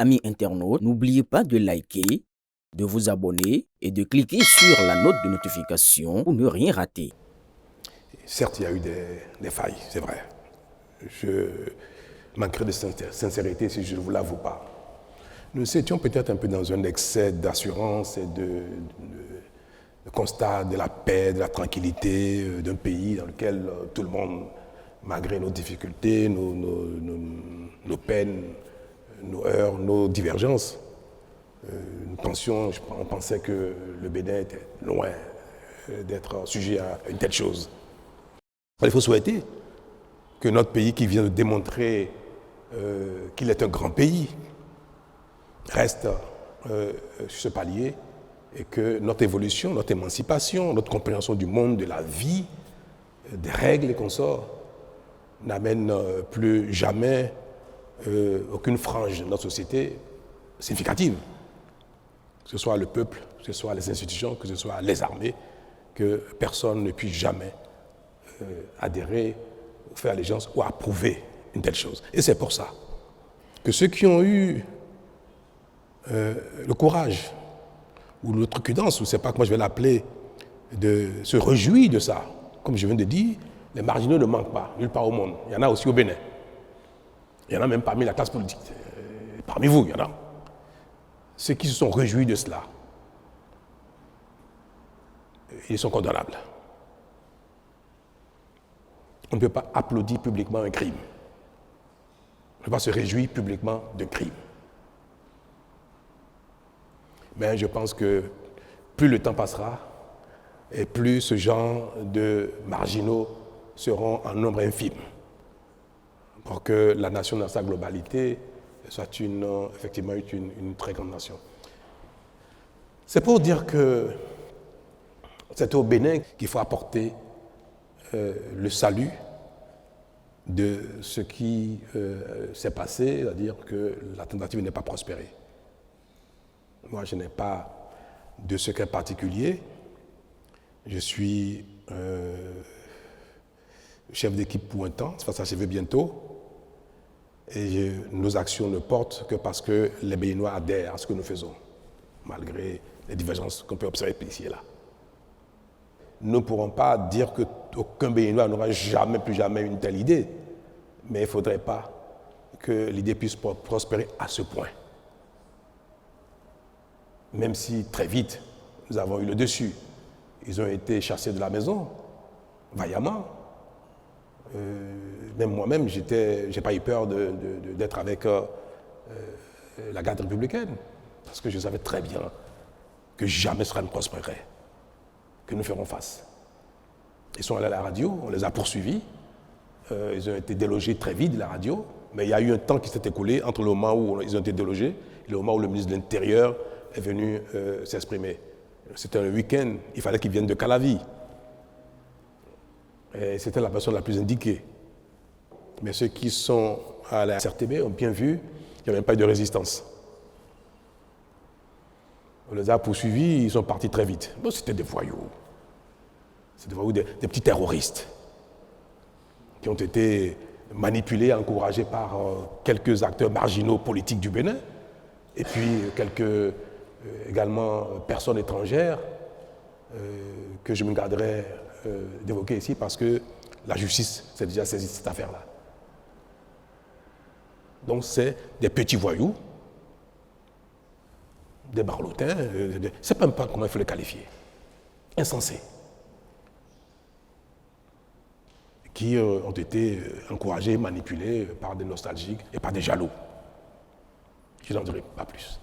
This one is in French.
Amis internautes, n'oubliez pas de liker, de vous abonner et de cliquer sur la note de notification pour ne rien rater. Certes, il y a eu des failles, c'est vrai. Je manquerai de sincérité si je ne vous l'avoue pas. Nous étions peut-être un peu dans un excès d'assurance et de constat de la paix, de la tranquillité d'un pays dans lequel tout le monde, malgré nos difficultés, nos peines, nos heurts, nos divergences, on pensait que le Bénin était loin d'être sujet à une telle chose. Il faut souhaiter que notre pays, qui vient de démontrer qu'il est un grand pays, reste sur ce palier et que notre évolution, notre émancipation, notre compréhension du monde, de la vie, des règles et consorts n'amène plus jamais aucune frange de notre société significative. Que ce soit le peuple, que ce soit les institutions, que ce soit les armées, que personne ne puisse jamais adhérer, ou faire allégeance ou approuver une telle chose. Et c'est pour ça que ceux qui ont eu le courage ou l'outrecuidance, ou je ne sais pas comment je vais l'appeler, de se réjouir de ça, comme je viens de dire, les marginaux ne manquent pas, nulle part au monde. Il y en a aussi au Bénin. Il y en a même parmi la classe politique. Parmi vous, il y en a. Ceux qui se sont réjouis de cela, ils sont condamnables. On ne peut pas applaudir publiquement un crime. On ne peut pas se réjouir publiquement d'un crime. Mais je pense que plus le temps passera et plus ce genre de marginaux seront en nombre infime pour que la nation dans sa globalité soit effectivement une très grande nation. C'est pour dire que c'est au Bénin qu'il faut apporter le salut de ce qui s'est passé, c'est-à-dire que la tentative n'est pas prospérée. Moi, je n'ai pas de secret particulier. Je suis chef d'équipe pour un temps, ça va s'achever bientôt. Et nos actions ne portent que parce que les Béninois adhèrent à ce que nous faisons, malgré les divergences qu'on peut observer ici et là. Nous ne pourrons pas dire qu'aucun Béninois n'aura jamais, plus jamais une telle idée, mais il ne faudrait pas que l'idée puisse prospérer à ce point. Même si très vite, nous avons eu le dessus. Ils ont été chassés de la maison, vaillamment. Même moi-même, je n'ai pas eu peur d'être avec la garde républicaine, parce que je savais très bien que jamais cela ne prospérerait, que nous ferons face. Ils sont allés à la radio, on les a poursuivis, ils ont été délogés très vite de la radio, mais il y a eu un temps qui s'est écoulé entre le moment où ils ont été délogés et le moment où le ministre de l'Intérieur est venu s'exprimer. C'était un week-end, il fallait qu'ils viennent de Calavi. Et c'était la personne la plus indiquée. Mais ceux qui sont à la CRTB ont bien vu qu'il n'y avait pas eu de résistance. On les a poursuivis, ils sont partis très vite. Bon, c'était des voyous. C'était des voyous, des petits terroristes qui ont été manipulés, encouragés par quelques acteurs marginaux politiques du Bénin et puis quelques également personnes étrangères que je me garderai d'évoquer ici parce que la justice s'est déjà saisie de cette affaire-là. Donc c'est des petits voyous, des barlotins, je ne sais même pas comment il faut les qualifier, insensés, qui ont été encouragés, manipulés par des nostalgiques et par des jaloux. Je n'en dirai pas plus.